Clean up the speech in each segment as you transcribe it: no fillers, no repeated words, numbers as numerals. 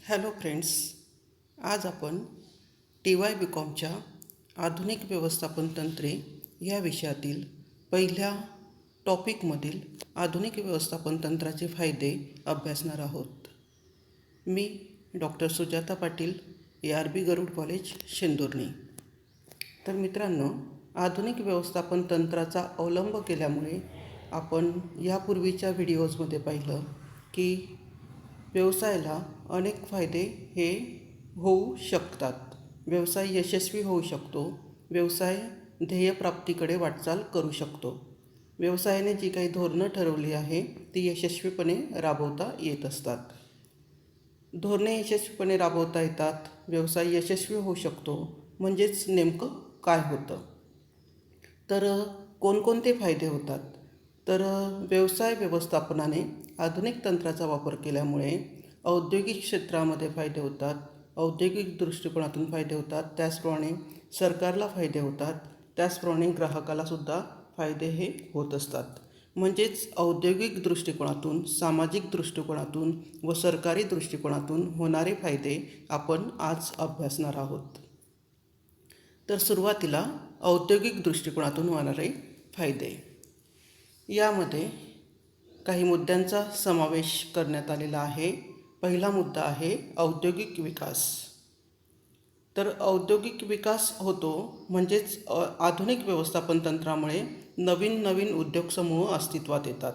Hello friends, आज आपण TY BComच्या आधुनिक व्यवस्थापन तंत्रे या विषयातील पहिल्या टॉपिकमधील आधुनिक व्यवस्थापन तंत्राचे फायदे अभ्यासणार आहोत. मी डॉक्टर सुजाता पाटील, ARB गरुड कॉलेज, शेंदुर्णी. तर मित्रांनो, आधुनिक व्यवस्थापन तंत्राचा अवलंब केल्यामुळे आपण यापूर्वीच्या व्हिडिओजमध्ये पाहिलं की व्यवसायाला अनेक फायदे हे होऊ शकतात. व्यवसाय यशस्वी होऊ शकतो. व्यवसाय ध्येयप्राप्तीकडे वाटचाल करू शकतो. व्यवसायाने जी काही धोरणं ठरवली आहे ती यशस्वीपणे राबवता येत असतात. धोरणे यशस्वीपणे राबवता येतात, व्यवसाय यशस्वी होऊ शकतो. म्हणजेच नेमकं काय होतं? तर कोणकोणते फायदे होतात? तर व्यवसाय व्यवस्थापनाने आधुनिक तंत्राचा वापर केल्यामुळे औद्योगिक क्षेत्रामध्ये फायदे होतात, औद्योगिक दृष्टिकोनातून फायदे होतात, त्याचप्रमाणे सरकारला फायदे होतात, त्याचप्रमाणे ग्राहकालासुद्धा फायदे हे होत असतात. म्हणजेच औद्योगिक दृष्टिकोनातून, सामाजिक दृष्टिकोनातून व सरकारी दृष्टिकोनातून होणारे फायदे आपण आज अभ्यासणार आहोत. तर सुरुवातीला औद्योगिक दृष्टिकोनातून होणारे फायदे. यामध्ये काही मुद्द्यांचा समावेश करण्यात आलेला आहे. पहिला मुद्दा आहे औद्योगिक विकास. तर औद्योगिक विकास होतो म्हणजेच आधुनिक व्यवस्थापन तंत्रामुळे नवीन नवीन उद्योगसमूह अस्तित्वात येतात.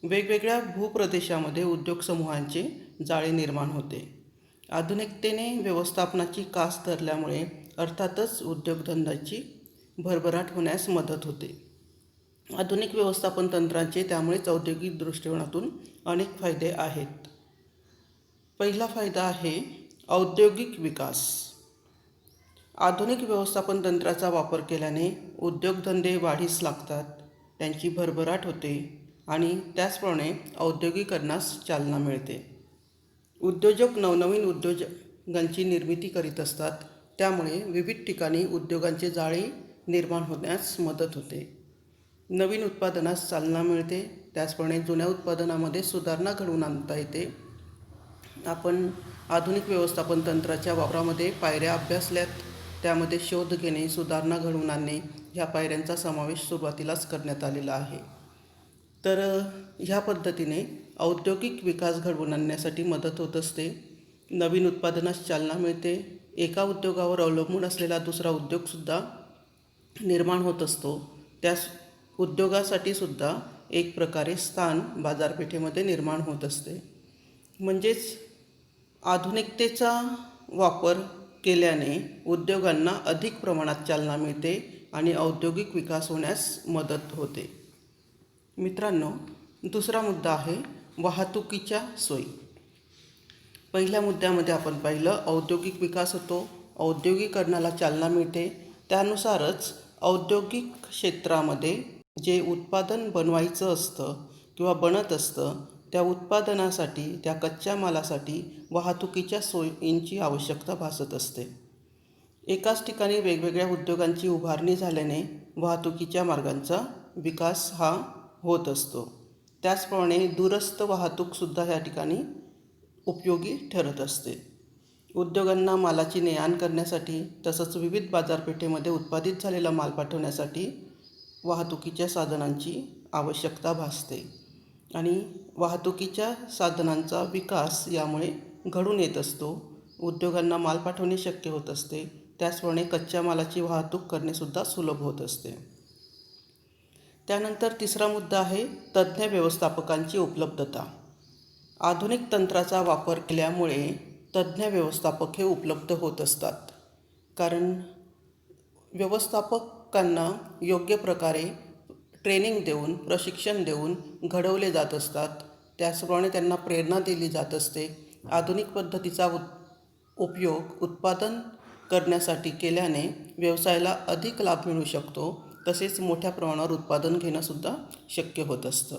वेगवेगळ्या भूप्रदेशामध्ये उद्योगसमूहांचे जाळे निर्माण होते. आधुनिकतेने व्यवस्थापनाची कास धरल्यामुळे अर्थातच उद्योगधंद्याची भरभराट होण्यास मदत होते. आधुनिक व्यवस्थापन तंत्रांचे त्यामुळेच औद्योगिक दृष्टिकोनातून अनेक फायदे आहेत. पहिला फायदा आहे औद्योगिक विकास. आधुनिक व्यवस्थापन तंत्राचा वापर केल्याने उद्योगधंदे वाढीस लागतात, त्यांची भरभराट होते आणि त्याचप्रमाणे औद्योगिकरणास चालना मिळते. उद्योजक नवनवीन उद्योगांची निर्मिती करीत असतात, त्यामुळे विविध ठिकाणी उद्योगांचे जाळे निर्माण होण्यास मदत होते. नवीन उत्पादनास चालना मिळते, त्याचप्रमाणे जुन्या उत्पादनामध्ये सुधारणा घडवून आणता येते. आपण आधुनिक व्यवस्थापन तंत्राच्या वापरामध्ये पायऱ्या अभ्यासल्यात. त्यामध्ये शोध घेणे, सुधारणा घडवून आणणे ह्या पायऱ्यांचा समावेश सुरुवातीलाच करण्यात आलेला आहे. तर ह्या पद्धतीने औद्योगिक विकास घडवून आणण्यासाठी मदत होत असते. नवीन उत्पादनास चालना मिळते. एका उद्योगावर अवलंबून असलेला दुसरा उद्योगसुद्धा निर्माण होत असतो. त्यास उद्योगासाठी सुद्धा एक प्रकारे स्थान बाजारपेठेमध्ये निर्माण होत असते. म्हणजेच आधुनिकतेचा वापर केल्याने उद्योगांना अधिक प्रमाणात चालना मिळते आणि औद्योगिक विकास होण्यास मदत होते. मित्रांनो, दुसरा मुद्दा आहे वाहतुकीच्या सोयी. पहिल्या मुद्द्यामध्ये आपण पाहिलं औद्योगिक विकास होतो, औद्योगिकरणाला चालना मिळते. त्यानुसारच औद्योगिक क्षेत्रामध्ये जे उत्पादन बनवायचं असतं किंवा बनत असतं त्या उत्पादनासाठी, त्या कच्च्या मालासाठी वाहतुकीच्या सोयींची आवश्यकता भासत असते. एकाच ठिकाणी वेगवेगळ्या उद्योगांची उभारणी झाल्याने वाहतुकीच्या मार्गांचा विकास हा होत असतो. त्याचप्रमाणे दूरस्थ वाहतूकसुद्धा ह्या ठिकाणी उपयोगी ठरत असते. उद्योगांना मालाची ने-आण करण्यासाठी तसंच विविध बाजारपेठेमध्ये उत्पादित झालेला माल पाठवण्यासाठी वाहतुकीच्या साधनांची आवश्यकता भासते आणि वाहतुकीच्या साधनांचा विकास यामुळे घडून येत असतो. उद्योगांना माल पाठवणे शक्य होत असते. त्याचप्रमाणे कच्च्या मालाची वाहतूक करणेसुद्धा सुलभ होत असते. त्यानंतर तिसरा मुद्दा आहे तज्ज्ञ व्यवस्थापकांची उपलब्धता. आधुनिक तंत्राचा वापर केल्यामुळे तज्ज्ञ व्यवस्थापक हे उपलब्ध होत असतात. कारण व्यवस्थापकांना योग्य प्रकारे ट्रेनिंग देऊन, प्रशिक्षण देऊन घडवले जात असतात. त्याचप्रमाणे त्यांना प्रेरणा दिली जात असते. आधुनिक पद्धतीचा उपयोग उत्पादन करण्यासाठी केल्याने व्यवसायाला अधिक लाभ मिळू शकतो. तसेच मोठ्या प्रमाणावर उत्पादन घेणंसुद्धा शक्य होत असतं.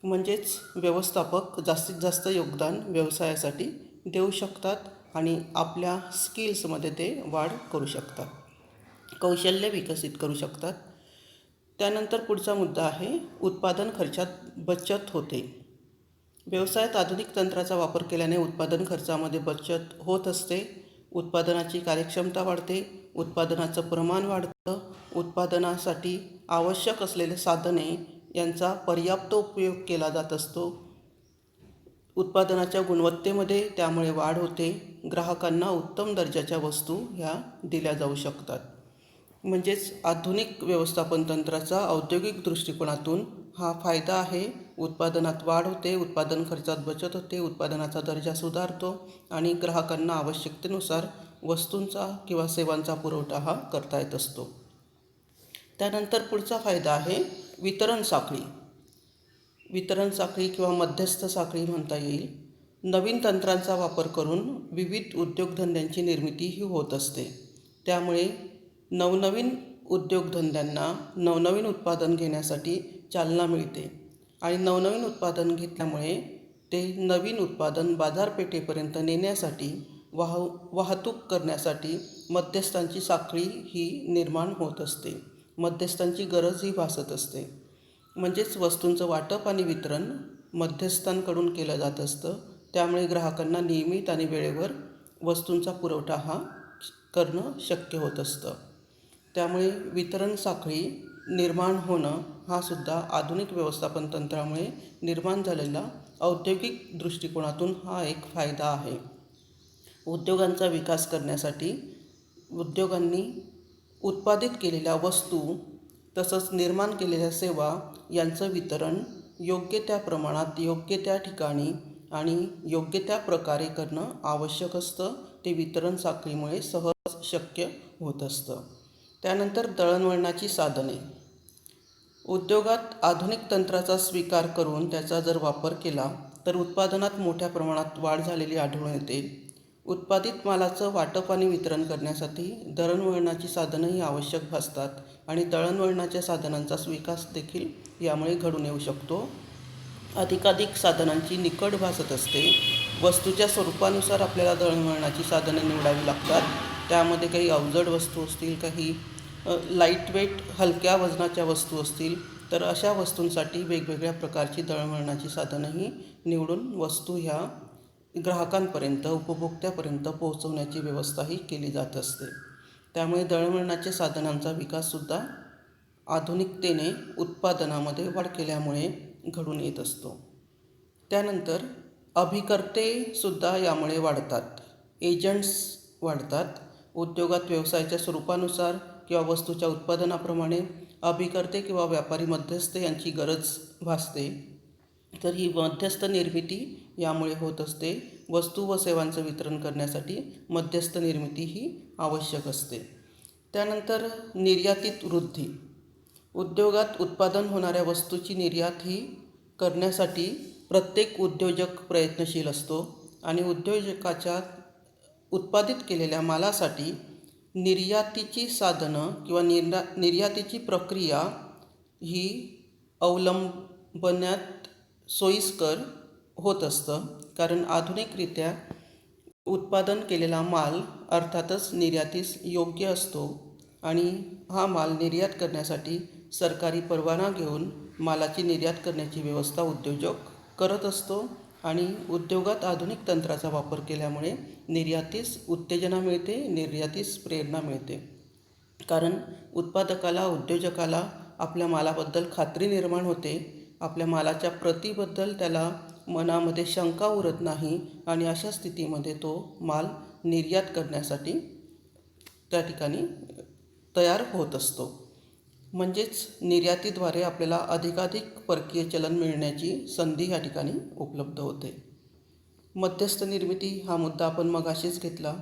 म्हणजेच व्यवस्थापक जास्तीत जास्त योगदान व्यवसायासाठी देऊ शकतात आणि आपल्या स्किल्समध्ये ते वाढ करू शकतात, कौशल्य विकसित करू शकतात. त्यानंतर पुढचा मुद्दा आहे उत्पादन खर्चात बचत होते. व्यवसायात आधुनिक तंत्राचा वापर केल्याने उत्पादन खर्चामध्ये बचत होत असते. उत्पादनाची कार्यक्षमता वाढते, उत्पादनाचं प्रमाण वाढतं, उत्पादनासाठी आवश्यक असलेले साधने यांचा पर्याप्त उपयोग केला जात असतो. उत्पादनाच्या गुणवत्तेमध्ये त्यामुळे वाढ होते. ग्राहकांना उत्तम दर्जाच्या वस्तू ह्या दिल्या जाऊ शकतात. म्हणजेच आधुनिक व्यवस्थापन तंत्राचा औद्योगिक दृष्टिकोनातून हा फायदा आहे. उत्पादनात वाढ होते, उत्पादन खर्चात बचत होते, उत्पादनाचा दर्जा सुधारतो आणि ग्राहकांना आवश्यकतेनुसार वस्तूंचा किंवा सेवांचा पुरवठा हा करता येत असतो. त्यानंतर पुढचा फायदा आहे वितरण साखळी. वितरण साखळी किंवा मध्यस्थ साखळी म्हणता येईल. नवीन तंत्रांचा वापर करून विविध उद्योगधंद्यांची निर्मितीही होत असते. त्यामुळे नवनवीन उद्योगधंद्यांना नवनवीन उत्पादन घेण्यासाठी चालना मिळते आणि नवनवीन उत्पादन घेतल्यामुळे ते नवीन उत्पादन बाजारपेठेपर्यंत नेण्यासाठी वाहतूक करण्यासाठी मध्यस्थांची साखळी ही निर्माण होत असते. मध्यस्थांची गरजही भासत असते. म्हणजेच वस्तूंचं वाटप आणि वितरण मध्यस्थांकडून केलं जात असतं. त्यामुळे ग्राहकांना नियमित आणि वेळेवर वस्तूंचा पुरवठा हा करणं शक्य होत असतं. त्यामुळे वितरण साखळी निर्माण होणं हा सुद्धा आधुनिक व्यवस्थापन तंत्रामुळे निर्माण झालेला औद्योगिक दृष्टिकोनातून हा एक फायदा आहे. उद्योगांचा विकास करण्यासाठी उद्योगांनी उत्पादित केलेल्या वस्तू तसंच निर्माण केलेल्या सेवा यांचं वितरण योग्य त्या प्रमाणात, योग्य त्या ठिकाणी आणि योग्य त्या प्रकारे करणं आवश्यक असतं. ते वितरण साखळीमुळे सहज शक्य होत असतं. त्यानंतर दळणवळणाची साधने. उद्योगात आधुनिक तंत्राचा स्वीकार करून त्याचा जर वापर केला तर उत्पादनात मोठ्या प्रमाणात वाढ झालेली आढळून येते. उत्पादित मालाचं वाटप आणि वितरण करण्यासाठी दळणवळणाची साधनंही आवश्यक भासतात आणि दळणवळणाच्या साधनांचा विकास देखील यामुळे घडून येऊ शकतो. अधिकाधिक साधनांची निकड भासत असते. वस्तूच्या स्वरूपानुसार आपल्याला दळणवळणाची साधनं निवडावी लागतात. त्यामध्ये काही अवजड वस्तू असतील, काही लाईटवेट हलक्या वजनाच्या वस्तू असतील, तर अशा वस्तूंसाठी वेगवेगळ्या प्रकारची दळणवळणाची साधनंही निवडून वस्तू ह्या ग्राहकांपर्यंत, उपभोक्त्यापर्यंत पोहोचवण्याची व्यवस्थाही केली जात असते. त्यामुळे दळणवळणाच्या साधनांचा विकाससुद्धा आधुनिकतेने उत्पादनामध्ये वाढ केल्यामुळे घडून येत असतो. त्यानंतर अभिकर्तेसुद्धा यामुळे वाढतात, एजंट्स वाढतात. उद्योगात व्यवसायाच्या स्वरूपानुसार किंवा वस्तूच्या उत्पादनाप्रमाणे अभिकर्ते किंवा व्यापारी मध्यस्थ यांची गरज भासते. तर ही मध्यस्थ निर्मिती यामुळे होत असते. वस्तू व सेवांचं वितरण करण्यासाठी मध्यस्थ निर्मिती ही आवश्यक असते. त्यानंतर निर्यातीत वृद्धी. उद्योगात उत्पादन होणाऱ्या वस्तूची निर्यात ही करण्यासाठी प्रत्येक उद्योजक प्रयत्नशील असतो आणि उद्योजकाच्या उत्पादित केलेल्या मालासाठी निर्यातीची साधनं किंवा निर्यातीची प्रक्रिया ही अवलंबण्यात सोयीस्कर होत असतं. कारण आधुनिकरित्या उत्पादन केलेला माल अर्थातच निर्यातीस योग्य असतो आणि हा माल निर्यात करण्यासाठी सरकारी परवाना घेऊन मालाची निर्यात करण्याची व्यवस्था उद्योजक करत असतो आणि उद्योगात आधुनिक तंत्राचा वापर केल्यामुळे निर्यातीस उत्तेजना मिळते, निर्यातीस प्रेरणा मिळते. कारण उत्पादकाला, उद्योजकाला आपल्या मालाबद्दल खात्री निर्माण होते. आपल्या मालाच्या प्रतीबद्दल त्याला मनामध्ये शंका उरत नाही आणि अशा स्थितीमध्ये तो माल निर्यात करण्यासाठी त्या ठिकाणी तयार होत असतो. म्हणजेच निर्यातीद्वारे आपल्याला अधिकाधिक परकीय चलन मिळण्याची संधी या ठिकाणी उपलब्ध होते. मध्यस्थ निर्मिती हा मुद्दा आपण मगाशीच घेतला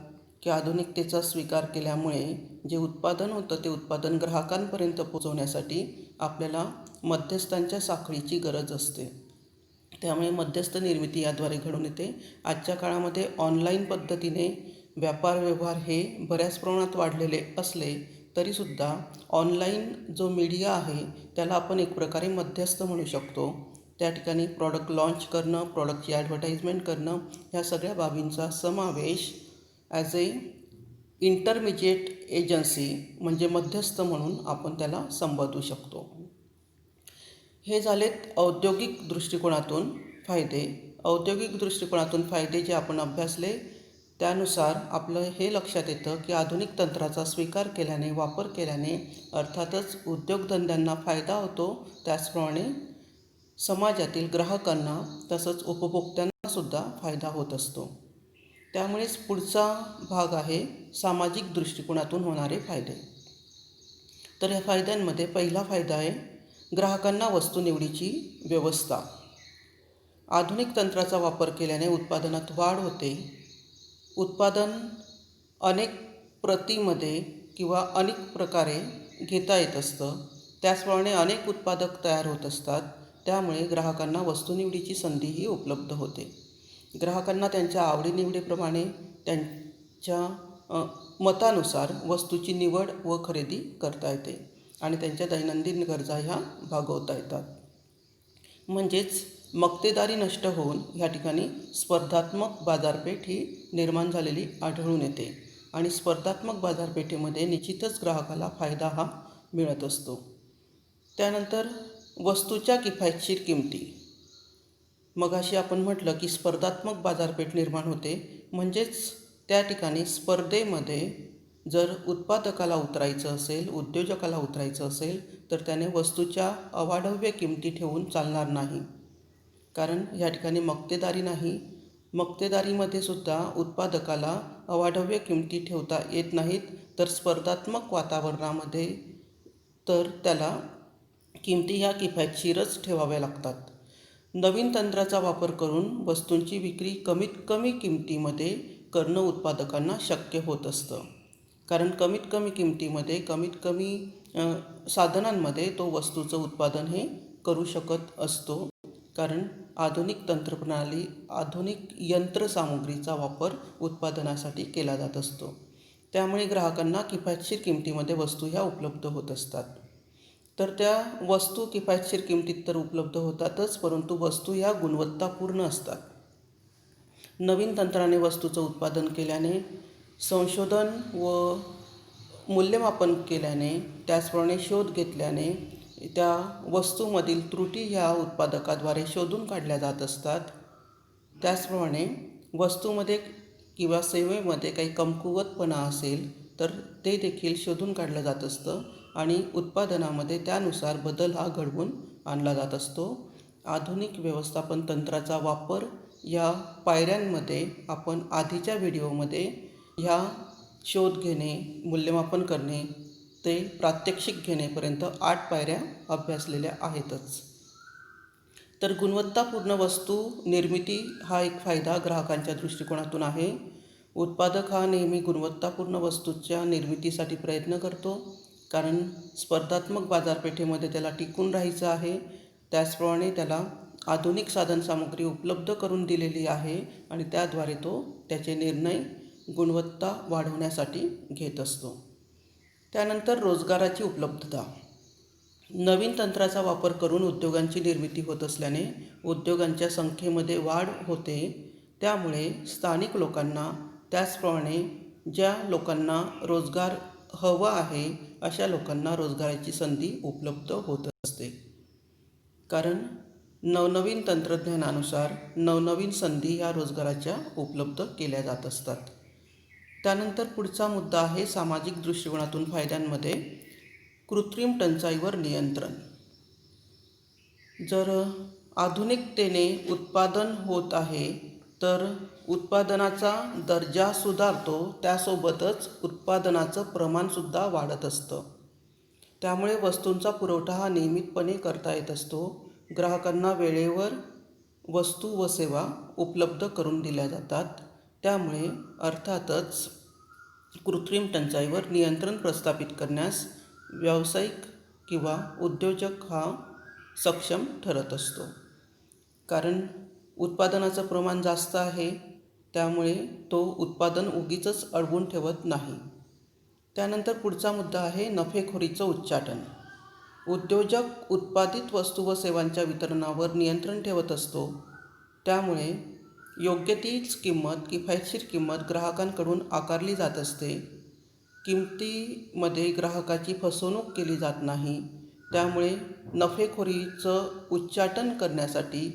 की आधुनिकतेचा स्वीकार केल्यामुळे जे उत्पादन होतं ते उत्पादन ग्राहकांपर्यंत पोहोचवण्यासाठी आपल्याला मध्यस्थांच्या साखळीची गरज असते. त्यामुळे मध्यस्थ निर्मिती याद्वारे घडून येते. आजच्या काळामध्ये ऑनलाईन पद्धतीने व्यापार व्यवहार हे बऱ्याच प्रमाणात वाढलेले असले तरीसुद्धा ऑनलाईन जो मीडिया आहे त्याला आपण एक प्रकारे मध्यस्थ म्हणू शकतो. त्या ठिकाणी प्रॉडक्ट लॉन्च करणं, प्रॉडक्टची ॲडव्हर्टाइजमेंट करणं, ह्या सगळ्या बाबींचा समावेश ॲज ए इंटरमिजिएट एजन्सी म्हणजे मध्यस्थ म्हणून आपण त्याला संबोधू शकतो. हे झालेत औद्योगिक दृष्टिकोनातून फायदे. औद्योगिक दृष्टिकोनातून फायदे जे आपण अभ्यासले त्यानुसार आपलं हे लक्षात येतं की आधुनिक तंत्राचा स्वीकार केल्याने, वापर केल्याने अर्थातच उद्योगधंद्यांना फायदा होतो, त्याचप्रमाणे समाजातील ग्राहकांना तसंच उपभोक्त्यांनासुद्धा फायदा होत असतो. त्यामुळेच पुढचा भाग आहे सामाजिक दृष्टिकोनातून होणारे फायदे. तर या फायद्यांमध्ये पहिला फायदा आहे ग्राहकांना वस्तू निवडीची व्यवस्था. आधुनिक तंत्राचा वापर केल्याने उत्पादनात वाढ होते. उत्पादन अनेक प्रतीमध्ये किंवा अनेक प्रकारे घेता येत असतं. त्याचप्रमाणे अनेक उत्पादक तयार होत असतात. त्यामुळे ग्राहकांना वस्तू निवडीची संधीही उपलब्ध होते. ग्राहकांना त्यांच्या आवडीनिवडीप्रमाणे त्यांच्या मतानुसार वस्तूची निवड व खरेदी करता येते आणि त्यांच्या दैनंदिन गरजा ह्या भागवता येतात. म्हणजेच मक्तेदारी नष्ट होऊन ह्या ठिकाणी स्पर्धात्मक बाजारपेठ ही निर्माण झालेली आढळून येते आणि स्पर्धात्मक बाजारपेठेमध्ये निश्चितच ग्राहकाला फायदा हा मिळत असतो. त्यानंतर वस्तूच्या किफायतशीर किमती. मगाशी आपण म्हटलं की स्पर्धात्मक बाजारपेठ निर्माण होते, म्हणजेच त्या ठिकाणी स्पर्धेमध्ये जर उत्पादकाला उतरायचं असेल, उद्योजकाला उतरायचं असेल तर त्याने वस्तूच्या अवाढव्य किमती ठेवून चालणार नाही. कारण या ठिकाणी मक्तेदारी नाही. मक्तेदारीमध्ये सुद्धा उत्पादकाला अवाढव्य किमती ठेवता येत नाहीत, तर स्पर्धात्मक वातावरणामध्ये तर त्याला किमती ह्या किफायतशीरच ठेवाव्या लागतात. नवीन तंत्राचा वापर करून वस्तूंची विक्री कमीत कमी किमतीमध्ये करणं उत्पादकांना शक्य होत असतं. कारण कमीत कमी किमतीमध्ये, कमीत कमी साधनांमध्ये तो वस्तूचं उत्पादन हे करू शकत असतो. कारण आधुनिक तंत्रप्रणाली, आधुनिक यंत्रसामुग्रीचा वापर उत्पादनासाठी केला जात असतो. त्यामुळे ग्राहकांना किफायतशीर किमतीमध्ये वस्तू ह्या उपलब्ध होत असतात. तर त्या वस्तू किफायतशीर किमतीत तर उपलब्ध होतातच, परंतु वस्तू ह्या गुणवत्तापूर्ण असतात. नवीन तंत्राने वस्तूचं उत्पादन केल्याने, संशोधन व मूल्यमापन केल्याने, त्याचप्रमाणे शोध घेतल्याने त्या वस्तूमधील त्रुटी ह्या उत्पादकाद्वारे शोधून काढल्या जात असतात. त्याचप्रमाणे वस्तूमध्ये किंवा सेवेमध्ये काही कमकुवतपणा असेल तर ते देखील शोधून काढलं जात असतं आणि उत्पादनामध्ये त्यानुसार बदल हा घडवून आणला जात असतो. आधुनिक व्यवस्थापन तंत्राचा वापर या पायऱ्यांमध्ये आपण आधीच्या व्हिडिओमध्ये ह्या शोध घेणे, मूल्यमापन करणे ते प्रात्यक्षिक घेण्यापर्यंत 8 पायऱ्या अभ्यासलेल्या आहेतच. तर गुणवत्तापूर्ण वस्तू निर्मिती हा एक फायदा ग्राहकांच्या दृष्टिकोनातून आहे. उत्पादक हा नेहमी गुणवत्तापूर्ण वस्तूच्या निर्मितीसाठी प्रयत्न करतो, कारण स्पर्धात्मक बाजारपेठेमध्ये त्याला टिकून राहायचं आहे. त्याचप्रमाणे त्याला आधुनिक साधनसामुग्री उपलब्ध करून दिलेली आहे आणि त्याद्वारे तो त्याचे निर्णय गुणवत्ता वाढवण्यासाठी घेत असतो. त्यानंतर रोजगाराची उपलब्धता. नवीन तंत्राचा वापर करून उद्योगांची निर्मिती होत असल्याने उद्योगांच्या संख्येमध्ये वाढ होते. त्यामुळे स्थानिक लोकांना, त्याचप्रमाणे ज्या लोकांना रोजगार हवा आहे अशा लोकांना रोजगाराची संधी उपलब्ध होत असते. कारण नवनवीन तंत्रज्ञानानुसार नवनवीन संधी ह्या रोजगाराच्या उपलब्ध केल्या जात असतात. त्यानंतर पुढचा मुद्दा आहे सामाजिक दृष्टिकोनातून फायद्यांमध्ये कृत्रिम टंचाईवर नियंत्रण. जर आधुनिकतेने उत्पादन होत आहे तर उत्पादनाचा दर्जा सुधारतो, त्यासोबतच उत्पादनाचं प्रमाणसुद्धा वाढत असतं. त्यामुळे वस्तूंचा पुरवठा हा नियमितपणे करता येत असतो. ग्राहकांना वेळेवर वस्तू व सेवा उपलब्ध करून दिल्या जातात. त्यामुळे अर्थातच कृत्रिम टंचाईवर नियंत्रण प्रस्थापित करण्यास व्यावसायिक किंवा उद्योजक हा सक्षम ठरत असतो. कारण उत्पादनाचं प्रमाण जास्त आहे, त्यामुळे तो उत्पादन उगीचच अडवून ठेवत नाही. त्यानंतर पुढचा मुद्दा आहे नफेखोरीचं उच्चाटन. उद्योजक उत्पादित वस्तू व सेवांच्या वितरणावर नियंत्रण ठेवत असतो. त्यामुळे योग्य तीच किंमत, किफायतशीर किंमत ग्राहकांकडून आकारली जात असते. किमतीमध्ये ग्राहकाची फसवणूक केली जात नाही. त्यामुळे नफेखोरीचं उच्चाटन करण्यासाठी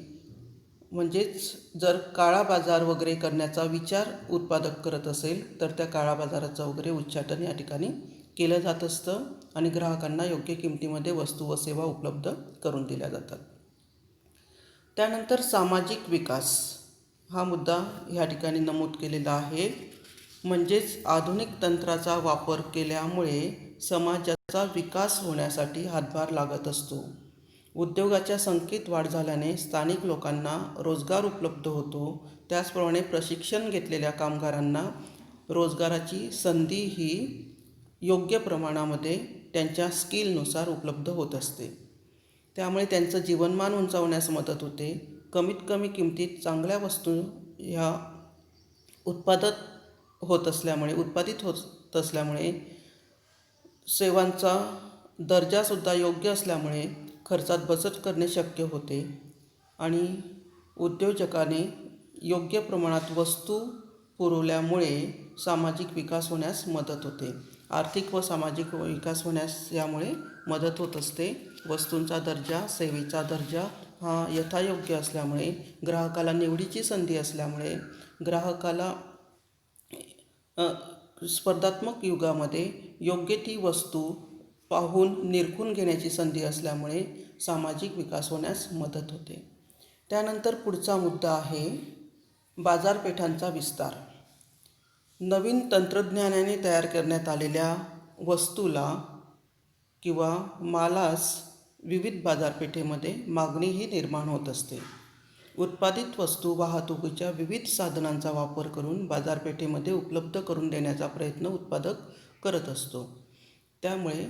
म्हणजेच जर काळा बाजार वगैरे करण्याचा विचार उत्पादक करत असेल तर त्या काळा बाजाराचं वगैरे उच्चाटन या ठिकाणी केलं जात असतं आणि ग्राहकांना योग्य किमतीमध्ये वस्तू व सेवा उपलब्ध करून दिल्या जातात. त्यानंतर सामाजिक विकास हा मुद्दा ह्या ठिकाणी नमूद केलेला आहे. म्हणजेच आधुनिक तंत्राचा वापर केल्यामुळे समाजाचा विकास होण्यासाठी हातभार लागत असतो. उद्योगाच्या संख्येत वाढ झाल्याने स्थानिक लोकांना रोजगार उपलब्ध होतो. त्याचप्रमाणे प्रशिक्षण घेतलेल्या कामगारांना रोजगाराची संधी ही योग्य प्रमाणामध्ये त्यांच्या स्किलनुसार उपलब्ध होत असते. त्यामुळे त्यांचं जीवनमान उंचावण्यास मदत होते. कमीत कमी किमतीत चांगल्या वस्तू ह्या उत्पादित होत असल्यामुळे सेवांचा दर्जासुद्धा योग्य असल्यामुळे खर्चात बचत करणे शक्य होते आणि उद्योजकाने योग्य प्रमाणात वस्तू पुरवल्यामुळे सामाजिक विकास होण्यास मदत होते. आर्थिक व सामाजिक विकास होण्यास यामुळे मदत होत असते. वस्तूंचा दर्जा, सेवेचा दर्जा हा यथायोग्य असल्यामुळे, ग्राहकाला निवडीची संधी असल्यामुळे, ग्राहकाला स्पर्धात्मक युगामध्ये योग्य ती वस्तू पाहून निरखून घेण्याची संधी असल्यामुळे सामाजिक विकास होण्यास मदत होते. त्यानंतर पुढचा मुद्दा आहे बाजारपेठांचा विस्तार. नवीन तंत्रज्ञानाने तयार करण्यात आलेल्या वस्तूला किंवा मालास विविध बाजारपेठेमध्ये मागणीही निर्माण होत असते. उत्पादित वस्तू वाहतुकीच्या विविध साधनांचा वापर करून बाजारपेठेमध्ये उपलब्ध करून देण्याचा प्रयत्न उत्पादक करत असतो. त्यामुळे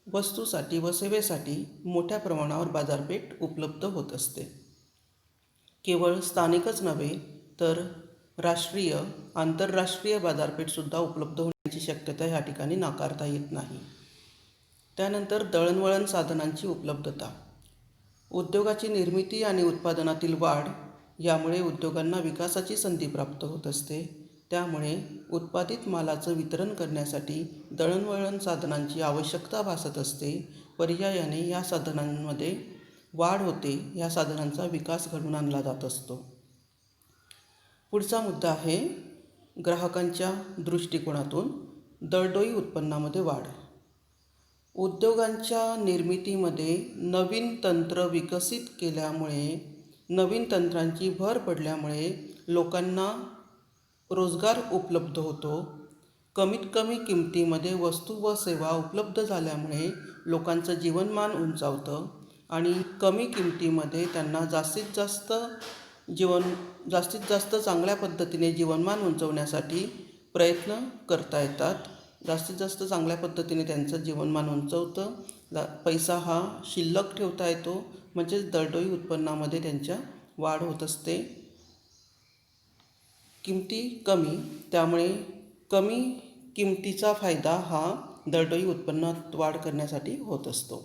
वस्तूसाठी व सेवेसाठी मोठ्या प्रमाणावर बाजारपेठ उपलब्ध होत असते. केवळ स्थानिकच नव्हे तर राष्ट्रीय, आंतरराष्ट्रीय बाजारपेठसुद्धा उपलब्ध होण्याची शक्यता ह्या ठिकाणी नाकारता येत नाही. त्यानंतर दळणवळण साधनांची उपलब्धता. उद्योगाची निर्मिती आणि उत्पादनातील वाढ यामुळे उद्योगांना विकासाची संधी प्राप्त होत असते. त्यामुळे उत्पादित मालाचं वितरण करण्यासाठी दळणवळण साधनांची आवश्यकता भासत असते. पर्यायाने या साधनांमध्ये वाढ होते. या साधनांचा विकास घडवून आणला जात असतो. पुढचा मुद्दा आहे ग्राहकांच्या दृष्टिकोनातून दरडोई उत्पन्नामध्ये वाढ. उद्योगांच्या निर्मितीमध्ये नवीन तंत्र विकसित केल्यामुळे, नवीन तंत्रांची भर पडल्यामुळे लोकांना रोजगार उपलब्ध होतो. कमीत कमी किमतीमध्ये वस्तू व सेवा उपलब्ध झाल्यामुळे लोकांचं जीवनमान उंचावतं आणि कमी किमतीमध्ये त्यांना जास्तीत जास्त चांगल्या पद्धतीने जीवनमान उंचवण्यासाठी प्रयत्न करता येतात. जास्तीत जास्त चांगल्या पद्धतीने त्यांचं जीवनमान उंचवतं. पैसा हा शिल्लक ठेवता येतो. म्हणजेच दरडोई उत्पन्नामध्ये त्यांच्या वाढ होत असते. किमती कमी, त्यामुळे कमी किमतीचा फायदा हा दरडोई उत्पन्नात वाढ करण्यासाठी होत असतो.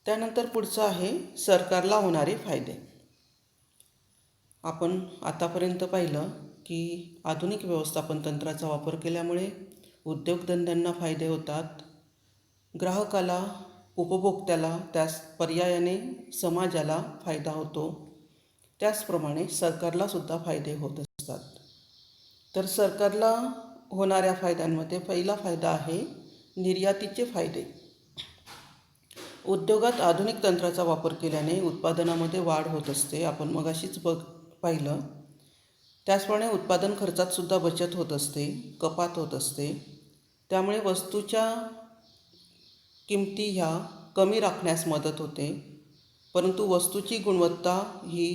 त्यानंतर पुढचं आहे सरकारला होणारे फायदे. आपण आतापर्यंत पाहिलं की आधुनिक व्यवस्थापन तंत्राचा वापर केल्यामुळे उद्योगधंद्यांना फायदे होतात. ग्राहकाला, उपभोक्त्याला, त्यास पर्यायाने समाजाला फायदा होतो. त्याचप्रमाणे सरकारलासुद्धा फायदे होत असतात. तर सरकारला होणाऱ्या फायद्यांमध्ये पहिला फायदा आहे निर्यातीचे फायदे. उद्योगात आधुनिक तंत्राचा वापर केल्याने उत्पादनामध्ये वाढ होत असते. आपण मगाशीच पाहिलं. त्याचप्रमाणे उत्पादन खर्चातसुद्धा बचत होत असते, कपात होत असते. त्यामुळे वस्तूच्या किमती ह्या कमी राखण्यास मदत होते. परंतु वस्तूची गुणवत्ता ही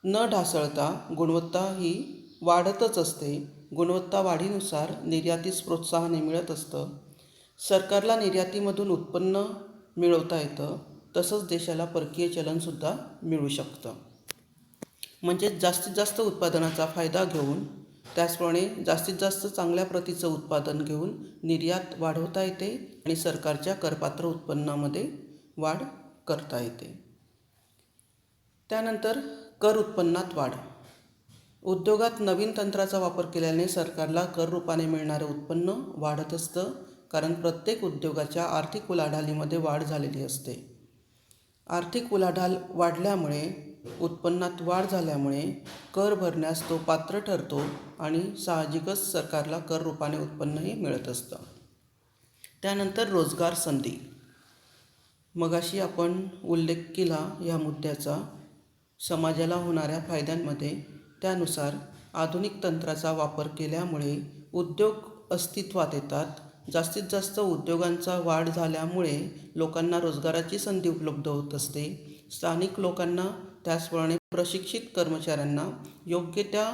न ढासळता गुणवत्ता ही वाढतच असते. गुणवत्ता वाढीनुसार निर्यातीस प्रोत्साहन मिळत असतं. सरकारला निर्यातीमधून उत्पन्न मिळवता येतं. तसंच देशाला परकीय चलनसुद्धा मिळू शकतं. म्हणजेच जास्तीत जास्त उत्पादनाचा फायदा घेऊन, त्याचप्रमाणे जास्तीत जास्त चांगल्या प्रतीचं उत्पादन घेऊन निर्यात वाढवता येते आणि सरकारच्या करपात्र उत्पन्नामध्ये वाढ करता येते. त्यानंतर कर उत्पन्नात वाढ. उद्योगात नवीन तंत्राचा वापर केल्याने सरकारला कर रूपाने मिळणारे उत्पन्न वाढत असतं. कारण प्रत्येक उद्योगाच्या आर्थिक उलाढालीमध्ये वाढ झालेली असते. आर्थिक उलाढाल वाढल्यामुळे, उत्पन्नात वाढ झाल्यामुळे कर भरण्यास तो पात्र ठरतो आणि साहजिकच सरकारला कर रूपाने उत्पन्नही मिळत असतं. त्यानंतर रोजगार संधी. मगाशी आपण उल्लेख केला या मुद्द्याचा समाजाला होणाऱ्या फायद्यांमध्ये. त्यानुसार आधुनिक तंत्राचा वापर केल्यामुळे उद्योग अस्तित्वात येतात. जास्तीत जास्त उद्योगांचा वाढ झाल्यामुळे लोकांना रोजगाराची संधी उपलब्ध होत असते. स्थानिक लोकांना, त्याचप्रमाणे प्रशिक्षित कर्मचाऱ्यांना योग्य त्या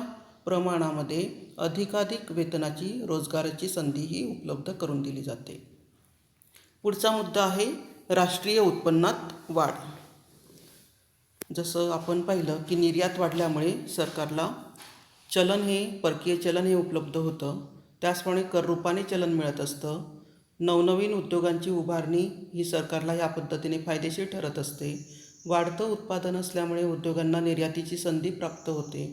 प्रमाणामध्ये अधिकाधिक वेतनाची, रोजगाराची संधीही उपलब्ध करून दिली जाते. पुढचा मुद्दा आहे राष्ट्रीय उत्पन्नात वाढ. जसं आपण पाहिलं की निर्यात वाढल्यामुळे सरकारला चलन हे, परकीय चलन हे उपलब्ध होतं. त्याचप्रमाणे कर रूपाने चलन मिळत असतं. नवनवीन उद्योगांची उभारणी ही सरकारला या पद्धतीने फायदेशीर ठरत असते. वाढतं उत्पादन असल्यामुळे उद्योगांना निर्यातीची संधी प्राप्त होते.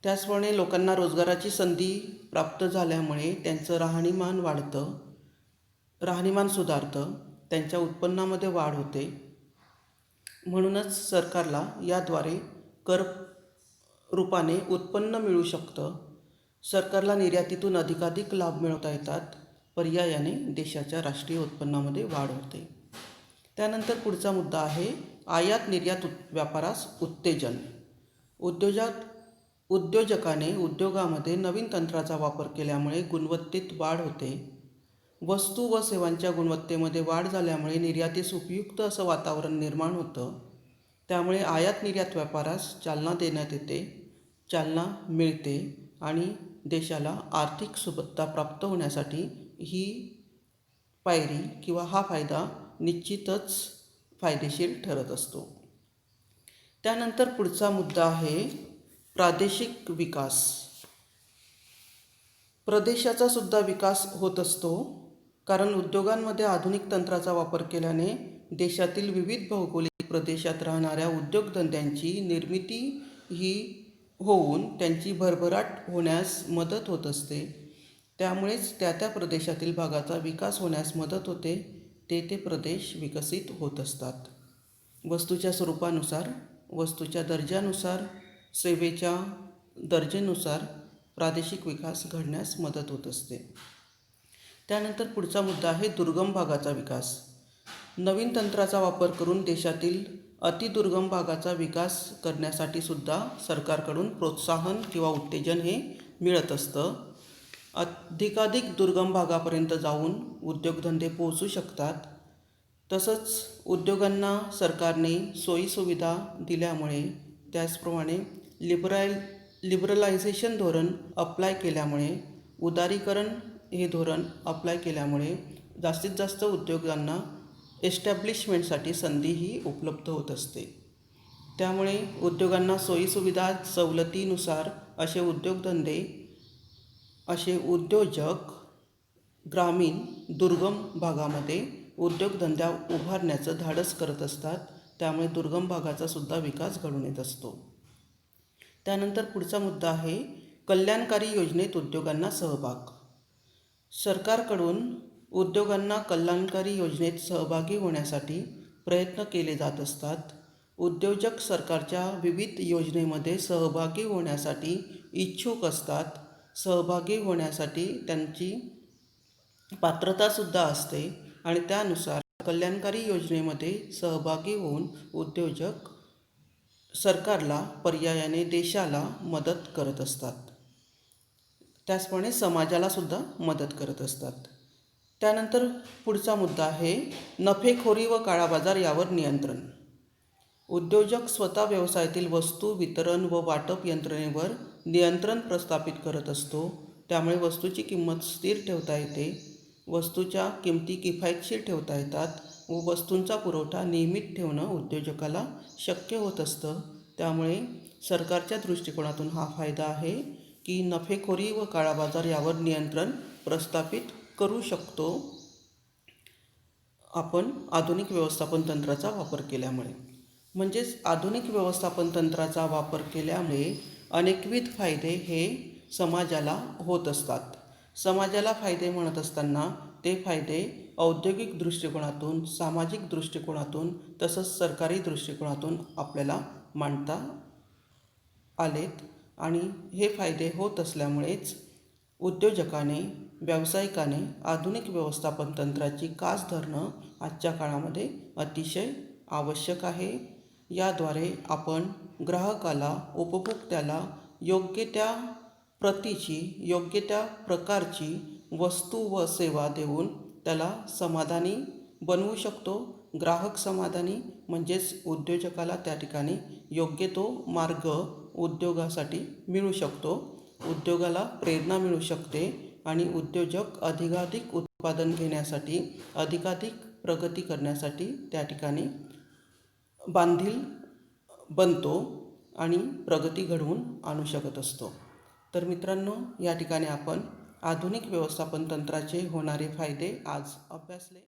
त्याचप्रमाणे लोकांना रोजगाराची संधी प्राप्त झाल्यामुळे त्यांचं राहणीमान वाढतं, राहणीमान सुधारतं, त्यांच्या उत्पन्नामध्ये वाढ होते. म्हणूनच सरकारला याद्वारे कर रूपाने उत्पन्न मिळू शकतं. सरकारला निर्यातीतून अधिकाधिक लाभ मिळवता येतात. पर्यायाने देशाच्या राष्ट्रीय उत्पन्नामध्ये वाढ होते. त्यानंतर पुढचा मुद्दा आहे आयात निर्यात व्यापारास उत्तेजन. उद्योजकाने उद्योगामध्ये नवीन तंत्राचा वापर केल्यामुळे गुणवत्तेत वाढ होते. वस्तू व सेवांच्या गुणवत्तेमध्ये वाढ झाल्यामुळे निर्यातीस उपयुक्त असं वातावरण निर्माण होतं. त्यामुळे आयात निर्यात व्यापारास चालना देण्यात येते, चालना मिळते आणि देशाला आर्थिक सुबत्ता प्राप्त होण्यासाठी ही पायरी किंवा हा फायदा निश्चितच फायदेशीर ठरत असतो. त्यानंतर पुढचा मुद्दा आहे प्रादेशिक विकास. प्रदेशाचा सुद्धा विकास होत असतो, कारण उद्योगांमध्ये आधुनिक तंत्राचा वापर केल्याने देशातील विविध भौगोलिक प्रदेशात राहणाऱ्या उद्योगधंद्यांची निर्मिती ही होऊन त्यांची भरभराट होण्यास मदत होत असते. त्यामुळेच त्या प्रदेशातील भागाचा विकास होण्यास मदत होते. ते प्रदेश विकसित होत असतात. वस्तूच्या स्वरूपानुसार, वस्तूच्या दर्जानुसार, सेवेच्या दर्जेनुसार प्रादेशिक विकास घडण्यास मदत होत असते. त्यानंतर पुढचा मुद्दा आहे दुर्गम भागाचा विकास. नवीन तंत्राचा वापर करून देशातील अतिदुर्गम भागाचा विकास करण्यासाठी सुद्धा सरकारकडून प्रोत्साहन किंवा उत्तेजन हे मिळत असतं. अधिकाधिक दुर्गम भागापर्यंत जाऊन उद्योगधंदे पोहोचू शकतात. तसंच उद्योगांना सरकारने सोयीसुविधा दिल्यामुळे, त्याचप्रमाणे लिबरलायझेशन धोरण अप्लाय केल्यामुळे, उदारीकरण हे धोरण अप्लाय केल्यामुळे जास्तीत जास्त उद्योगांना एस्टॅब्लिशमेंटसाठी संधी ही उपलब्ध होत असते. त्यामुळे उद्योगांना सोयीसुविधा सवलतीनुसार असे उद्योगधंदे, असे उद्योजक ग्रामीण दुर्गम भागामध्ये उद्योगधंद्या उभारण्याचं धाडस करत असतात. त्यामुळे दुर्गम भागाचा सुद्धा विकास घडून येत असतो. त्यानंतर पुढचा मुद्दा आहे कल्याणकारी योजनेत उद्योगांना सहभाग. सरकारकडून उद्योगांना कल्याणकारी योजनेत सहभागी होण्यासाठी प्रयत्न केले जात असतात. उद्योजक सरकारच्या विविध योजनेमध्ये सहभागी होण्यासाठी इच्छुक असतात. सहभागी होण्यासाठी त्यांची पात्रतासुद्धा असते आणि त्यानुसार कल्याणकारी योजनेमध्ये सहभागी होऊन उद्योजक सरकारला, पर्यायाने देशाला मदत करत असतात. त्याचप्रमाणे समाजाला सुद्धा मदत करत असतात. त्यानंतर पुढचा मुद्दा आहे नफेखोरी व काळाबाजार यावर नियंत्रण. उद्योजक स्वतः व्यवसायातील वस्तू वितरण व वाटप यंत्रणेवर नियंत्रण प्रस्थापित करत असतो. त्यामुळे वस्तूची किंमत स्थिर ठेवता येते, वस्तूच्या किमती किफायतशीर ठेवता येतात व वस्तूंचा पुरवठा नियमित ठेवणं उद्योजकाला शक्य होत असतं. त्यामुळे सरकारच्या दृष्टिकोनातून हा फायदा आहे की नफेखोरी व काळाबाजार यावर नियंत्रण प्रस्थापित करू शकतो आपण आधुनिक व्यवस्थापन तंत्राचा वापर केल्यामुळे. म्हणजेच आधुनिक व्यवस्थापन तंत्राचा वापर केल्यामुळे अनेकविध फायदे हे समाजाला होत असतात. समाजाला फायदे म्हणत असताना ते फायदे औद्योगिक दृष्टिकोनातून, सामाजिक दृष्टिकोनातून तसंच सरकारी दृष्टिकोनातून आपल्याला मांडता आलेत आणि हे फायदे होत असल्यामुळेच उद्योजकाने, व्यावसायिकाने आधुनिक व्यवस्थापन तंत्राची कास धरणं आजच्या काळामध्ये अतिशय आवश्यक आहे. याद्वारे आपण ग्राहकाला, उपभोक्त्याला योग्य त्या प्रतीची, योग्य त्या प्रकारची वस्तू व सेवा देऊन त्याला समाधानी बनवू शकतो. ग्राहक समाधानी म्हणजेच उद्योजकाला त्या ठिकाणी योग्य तो मार्ग उद्योगासाठी मिळू शकतो. उद्योगाला प्रेरणा मिळू शकते आणि उद्योजक अधिकाधिक उत्पादन घेण्यासाठी, अधिकाधिक प्रगती करण्यासाठी त्या ठिकाणी बांधील बनतो आणि प्रगती घडवून आणू शकत असतो. तर मित्रांनो, या ठिकाणी आपण आधुनिक व्यवस्थापन तंत्राचे होणारे फायदे आज अभ्यासले.